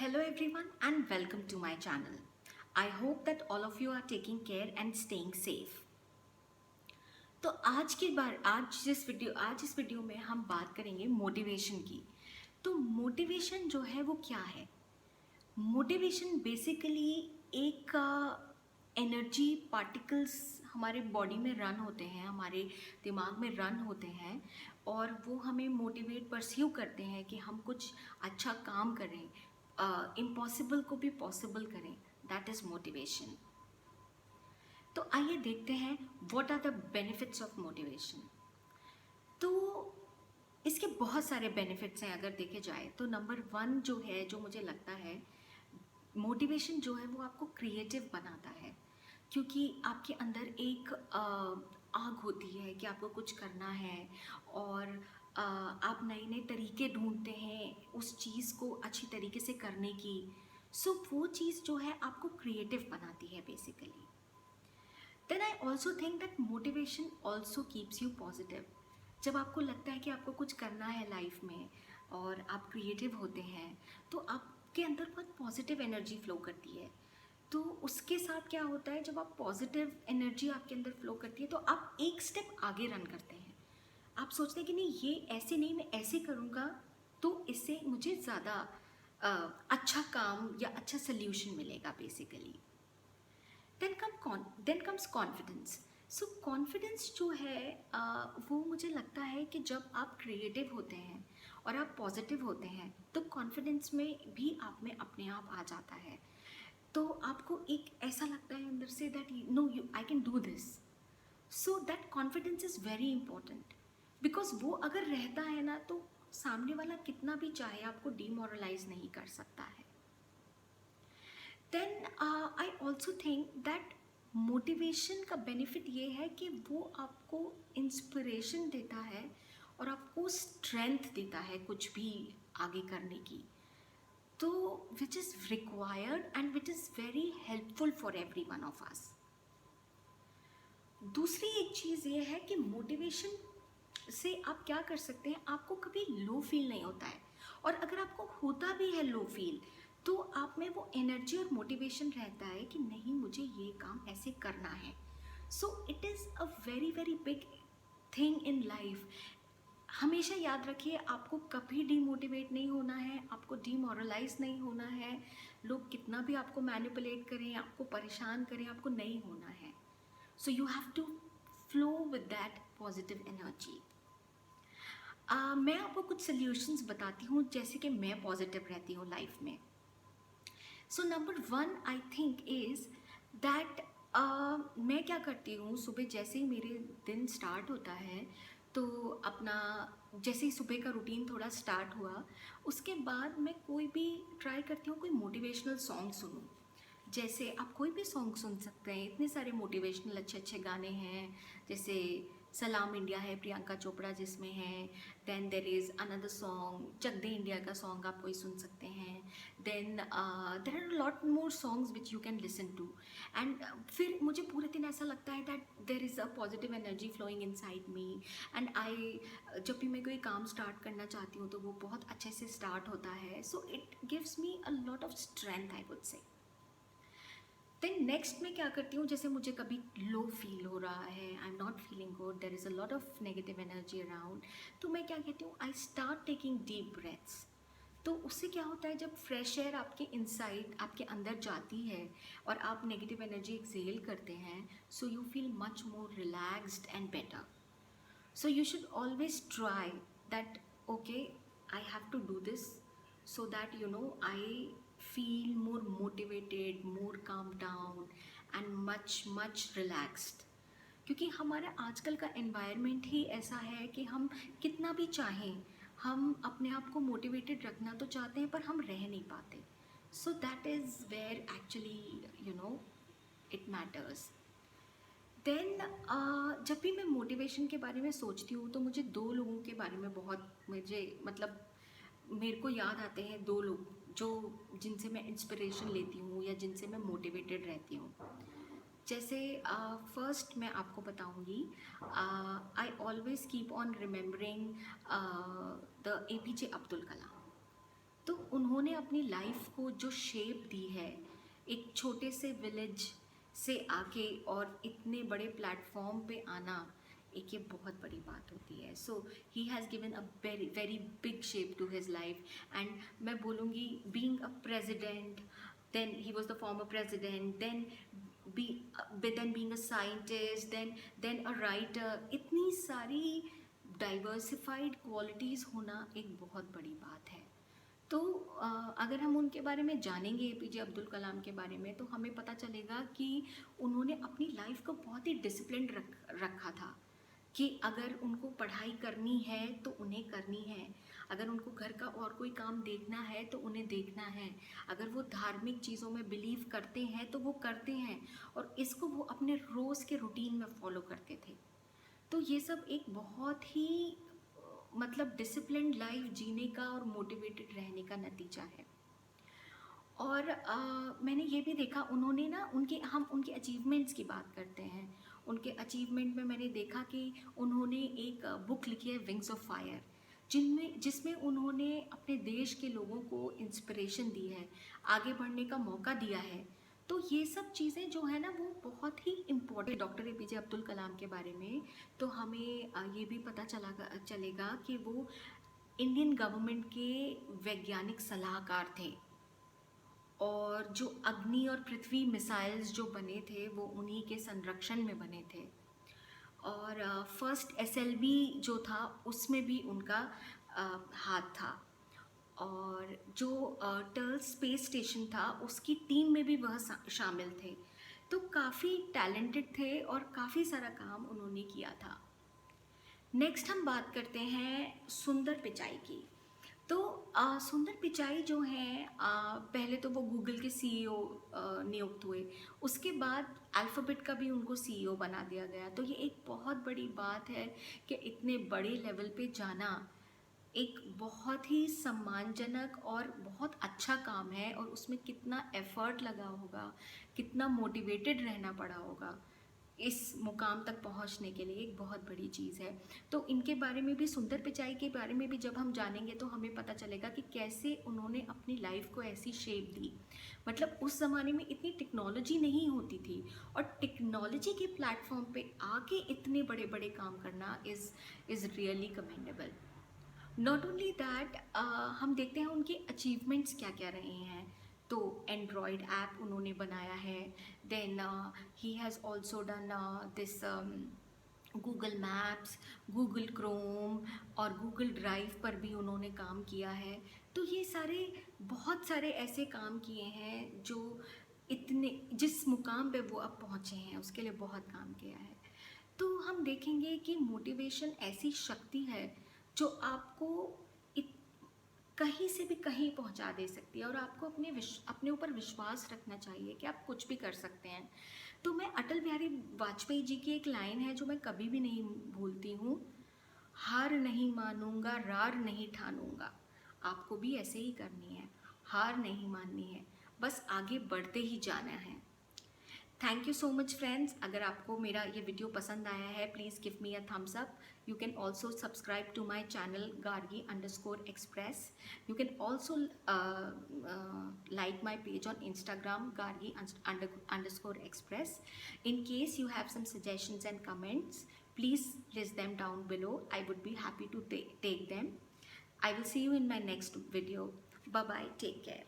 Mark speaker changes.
Speaker 1: Hello everyone and welcome to my channel. I hope that all of you are taking care and staying safe. तो आज इस video में हम बात करेंगे मोटिवेशन की। तो मोटिवेशन जो है वो क्या है? मोटिवेशन बेसिकली एक एनर्जी पार्टिकल्स हमारे बॉडी में रन होते हैं, हमारे दिमाग में रन होते हैं और वो हमें मोटिवेट परस्यू करते हैं कि हम कुछ अच्छा काम करें, इम्पॉसिबल को भी पॉसिबल करें। That is motivation. तो आइए देखते हैं what are the benefits of motivation. तो इसके बहुत सारे बेनिफिट्स हैं अगर देखे जाए तो। नंबर 1 जो है, जो मुझे लगता है, मोटिवेशन जो है वो आपको क्रिएटिव बनाता है, क्योंकि आपके अंदर एक आग होती है कि आपको कुछ करना है और आप नए नए तरीके ढूंढते हैं उस चीज़ को अच्छी तरीके से करने की। सो वो चीज़ जो है आपको क्रिएटिव बनाती है basically. Then I also think that motivation also keeps you positive. जब आपको लगता है कि आपको कुछ करना है लाइफ में और आप क्रिएटिव होते हैं तो आपके अंदर बहुत पॉजिटिव एनर्जी फ्लो करती है। तो उसके साथ क्या होता है, जब आप पॉजिटिव एनर्जी आपके अंदर फ्लो करती है तो आप एक स्टेप आगे रन करते हैं। आप सोचते हैं कि नहीं, ये ऐसे नहीं, मैं ऐसे करूँगा तो इससे मुझे ज़्यादा अच्छा काम या अच्छा सोल्यूशन मिलेगा basically. Then comes confidence. So confidence जो है वो मुझे लगता है कि जब आप क्रिएटिव होते हैं और आप पॉजिटिव होते हैं तो कॉन्फिडेंस में भी आप में अपने आप आ जाता है। तो आपको एक ऐसा लगता है अंदर से that no, you I can do this. So that confidence is very important, because वो अगर रहता है ना तो सामने वाला कितना भी चाहे आपको डिमोरलाइज नहीं कर सकता है। Then I also think that motivation का बेनिफिट ये है कि वो आपको इंस्पिरेशन देता है और आपको स्ट्रेंथ देता है कुछ भी आगे करने की, तो which is required and which is very helpful for every one of us. दूसरी एक चीज़ ये है कि मोटिवेशन से आप क्या कर सकते हैं, आपको कभी लो फील नहीं होता है, और अगर आपको होता भी है लो फील तो आप में वो एनर्जी और मोटिवेशन रहता है कि नहीं, मुझे ये काम ऐसे करना है। So it is a very very big thing in life. हमेशा याद रखिए, आपको कभी डीमोटिवेट नहीं होना है, आपको डीमोरलाइज नहीं होना है। लोग कितना भी आपको मैनिपुलेट करें, आपको परेशान करें, आपको नहीं होना है। So you have to flow with that positive energy. मैं आपको कुछ सल्यूशंस बताती हूँ जैसे कि मैं पॉजिटिव रहती हूँ लाइफ में। So number 1 I think is that मैं क्या करती हूँ, सुबह जैसे ही मेरे दिन स्टार्ट होता है तो अपना जैसे ही सुबह का रूटीन थोड़ा स्टार्ट हुआ उसके बाद मैं कोई भी ट्राई करती हूँ कोई मोटिवेशनल सॉन्ग सुनूँ। जैसे आप कोई भी सॉन्ग सुन सकते हैं, इतने सारे मोटिवेशनल अच्छे अच्छे गाने हैं, जैसे सलाम इंडिया है प्रियंका चोपड़ा जिसमें है। Then there is another song, Chak De India का सॉन्ग आप कोई सुन सकते हैं। Then there are lot more songs which you can listen to. And फिर मुझे पूरे दिन ऐसा लगता है that there is a positive energy flowing inside me. And I जब भी मैं कोई काम स्टार्ट करना चाहती हूँ तो वो बहुत अच्छे से स्टार्ट होता है। So it gives me a lot of strength, I would say. Then next मैं क्या करती हूँ, जैसे मुझे कभी लो फील हो रहा है, I am not feeling good, there is a lot of negative energy around, तो मैं क्या कहती हूँ, I start taking deep breaths. तो उससे क्या होता है, जब फ्रेश एयर आपके इनसाइड आपके अंदर जाती है और आप नेगेटिव एनर्जी एक्सेल करते हैं, so you feel much more relaxed and better. So you should always try that, okay, I have to do this so that I feel more motivated, more calm down and much relaxed। क्योंकि हमारा आजकल का environment ही ऐसा है कि हम कितना भी चाहें, हम अपने आप को मोटिवेटेड रखना तो चाहते हैं पर हम रह नहीं पाते। So that is where actually it matters. Then जब भी मैं मोटिवेशन के बारे में सोचती हूँ तो मुझे 2 लोगों के बारे में बहुत मुझे मतलब मेरे को याद आते हैं, 2 लोग जो जिनसे मैं इंस्पिरेशन लेती हूँ या जिनसे मैं मोटिवेटेड रहती हूँ। जैसे फर्स्ट मैं आपको बताऊँगी, I always keep on remembering the APJ Abdul Kalam. तो उन्होंने अपनी लाइफ को जो शेप दी है, एक छोटे से विलेज से आके और इतने बड़े प्लेटफॉर्म पे आना, एक ये बहुत बड़ी बात होती है. So he has given a very very big shape to his life. And मैं बोलूँगी, being a president, then he was the former president, then being a scientist, then a writer, इतनी सारी डाइवर्सिफाइड क्वालिटीज़ होना एक बहुत बड़ी बात है. तो अगर हम उनके बारे में जानेंगे, एपीजे अब्दुल कलाम के बारे में, तो हमें पता चलेगा कि उन्होंने अपनी लाइफ को बहुत ही डिसिप्लिन रखा था कि अगर उनको पढ़ाई करनी है तो उन्हें करनी है, अगर उनको घर का और कोई काम देखना है तो उन्हें देखना है, अगर वो धार्मिक चीज़ों में बिलीव करते हैं तो वो करते हैं, और इसको वो अपने रोज़ के रूटीन में फॉलो करते थे. तो ये सब एक बहुत ही मतलब डिसिप्लिन्ड लाइफ जीने का और मोटिवेटेड रहने का नतीजा है. और मैंने ये भी देखा, उन्होंने ना हम उनके अचीवमेंट्स की बात करते हैं. उनके अचीवमेंट में मैंने देखा कि उन्होंने एक बुक लिखी है, विंग्स ऑफ फायर, जिसमें उन्होंने अपने देश के लोगों को इंस्पिरेशन दी है, आगे बढ़ने का मौका दिया है. तो ये सब चीज़ें जो है ना, वो बहुत ही important. Doctor APJ Abdul Kalam के बारे में तो हमें ये भी पता चलेगा कि वो इंडियन गवर्नमेंट के वैज्ञानिक सलाहकार थे, और जो अग्नि और पृथ्वी मिसाइल्स जो बने थे वो उन्हीं के संरक्षण में बने थे. और फर्स्ट एसएलवी जो था उसमें भी उनका हाथ था, और जो टर्ल स्पेस स्टेशन था उसकी टीम में भी वह शामिल थे. तो काफ़ी टैलेंटेड थे और काफ़ी सारा काम उन्होंने किया था. नेक्स्ट हम बात करते हैं सुंदर पिचाई की. तो सुंदर पिचाई जो हैं, पहले तो वो गूगल के सीईओ नियुक्त हुए, उसके बाद अल्फ़ाबेट का भी उनको सीईओ बना दिया गया. तो ये एक बहुत बड़ी बात है कि इतने बड़े लेवल पे जाना एक बहुत ही सम्मानजनक और बहुत अच्छा काम है, और उसमें कितना एफ़र्ट लगा होगा, कितना मोटिवेटेड रहना पड़ा होगा इस मुकाम तक पहुंचने के लिए, एक बहुत बड़ी चीज़ है. तो इनके बारे में भी, सुंदर पिचाई के बारे में भी जब हम जानेंगे तो हमें पता चलेगा कि कैसे उन्होंने अपनी लाइफ को ऐसी शेप दी. मतलब उस ज़माने में इतनी टेक्नोलॉजी नहीं होती थी, और टेक्नोलॉजी के प्लेटफॉर्म पे आके इतने बड़े बड़े काम करना is really commendable. Not only that, हम देखते हैं उनके अचीवमेंट्स क्या क्या रहे हैं. तो एंड्रॉयड ऐप उन्होंने बनाया है, then he has also done this Google Maps, Google Chrome और गूगल ड्राइव पर भी उन्होंने काम किया है. तो ये बहुत सारे ऐसे काम किए हैं जो जिस मुकाम पे वो अब पहुँचे हैं उसके लिए बहुत काम किया है. तो हम देखेंगे कि मोटिवेशन ऐसी शक्ति है जो आपको कहीं से भी कहीं पहुंचा दे सकती है, और आपको अपने ऊपर विश्वास रखना चाहिए कि आप कुछ भी कर सकते हैं. तो मैं अटल बिहारी वाजपेयी जी की एक लाइन है जो मैं कभी भी नहीं भूलती हूँ, हार नहीं मानूंगा, रार नहीं ठानूंगा. आपको भी ऐसे ही करनी है, हार नहीं माननी है, बस आगे बढ़ते ही जाना है. Thank you so much friends. अगर आपको मेरा ये वीडियो पसंद आया है, please give me a thumbs up. You can also subscribe to my channel Gargi_Express. You can also like my page on Instagram Gargi_Express. In case you have some suggestions and comments, please list them down below. I would be happy to take them. I will see you in my next video. Bye bye. Take care.